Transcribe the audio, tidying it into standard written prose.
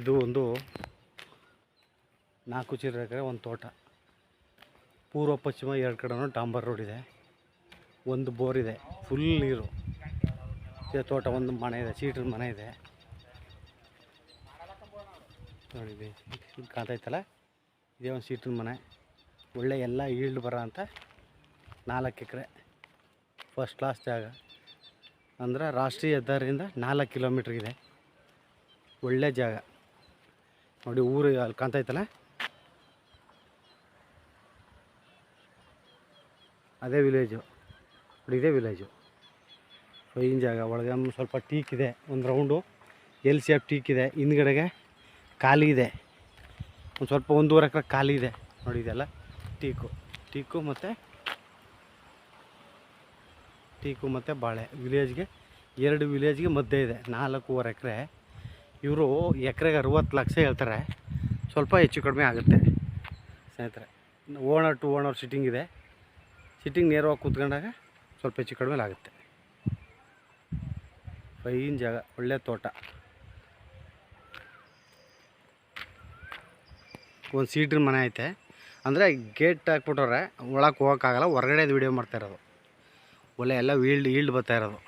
ಇದು ಒಂದು 4 ಚೀಲ ಎಕರೆ ಒಂದು ತೋಟ. ಪೂರ್ವ ಪಶ್ಚಿಮ ಎರಡು ಕಡೆನೂ ಡಾಂಬರ್ ರೋಡ್ ಇದೆ. ಒಂದು ಬೋರ್ ಇದೆ, ಫುಲ್ ನೀರು ಇದೆ. ತೋಟ ಒಂದು ಮನೆ ಇದೆ, ಸೀಟ್ರ ಮನೆ ಇದೆ ನೋಡಿ. ಇದು ಕಾಣ್ತೈತಲ್ಲ, ಇದೇ ಒಂದು ಸೀಟ್ರ ಮನೆ. ಒಳ್ಳೆ ಎಲ್ಲ ಈಲ್ಡ್ ಬರೋ ಅಂತ 4 ಎಕರೆ ಫಸ್ಟ್ ಕ್ಲಾಸ್ ಜಾಗ. ಅಂದ್ರೆ ರಾಷ್ಟ್ರೀಯ ಹೆದ್ದಾರಿಯಿಂದ 4 ಕಿಲೋಮೀಟ್ರ್ ಇದೆ. ಒಳ್ಳೆ ಜಾಗ ನೋಡಿ. ಊರು ಅಲ್ಲಿ ಕಾಣ್ತೈತಲ್ಲ, ಅದೇ ವಿಲೇಜು ನೋಡಿ. ಇದೇ ವಿಲೇಜು, ಫೈನ್ ಜಾಗ. ಒಳಗೆ ಸ್ವಲ್ಪ ಟೀಕ್ ಇದೆ, ಒಂದು ರೌಂಡು ಎಲ್ ಶೇಪ್ ಟೀಕ್ ಇದೆ. ಹಿಂದ್ಗಡೆಗೆ ಖಾಲಿ ಇದೆ, ಒಂದು ಸ್ವಲ್ಪ 1.5 ಎಕರೆ ಖಾಲಿ ಇದೆ ನೋಡಿ. ಇದೆಲ್ಲ ಟೀಕು ಮತ್ತು ಬಾಳೆ. ವಿಲೇಜ್ಗೆ 2 ವಿಲೇಜ್ಗೆ ಮಧ್ಯೆ ಇದೆ 4.5 ಎಕರೆ. ಇವರು ಎಕರೆಗೆ 60 ಲಕ್ಷ ಹೇಳ್ತಾರೆ. ಸ್ವಲ್ಪ ಹೆಚ್ಚು ಕಡಿಮೆ ಆಗುತ್ತೆ ಸ್ನೇಹಿತರೆ. ಓನರ್ ಟು ಓನರ್ ಸಿಟ್ಟಿಂಗ್ ಇದೆ. ಸಿಟ್ಟಿಂಗ್ ನೇರವಾಗಿ ಕೂತ್ಕೊಂಡಾಗ ಸ್ವಲ್ಪ ಹೆಚ್ಚು ಕಡಿಮೆ ಆಗುತ್ತೆ. ಫೈನ್ ಜಾಗ, ಒಳ್ಳೆ ತೋಟ. ಒಂದು ಸೀಟ್ರ ಮನೆ ಐತೆ. ಅಂದರೆ ಗೇಟ್ ಹಾಕ್ಬಿಟ್ಟವ್ರೆ, ಒಳಗೆ ಹೋಗೋಕ್ಕಾಗಲ್ಲ. ಹೊರಗಡೆ ವೀಡಿಯೋ ಮಾಡ್ತಾ ಇರೋದು. ಒಳ್ಳೆ ಎಲ್ಲ ಈಲ್ಡ್ ಬರ್ತಾ ಇರೋದು.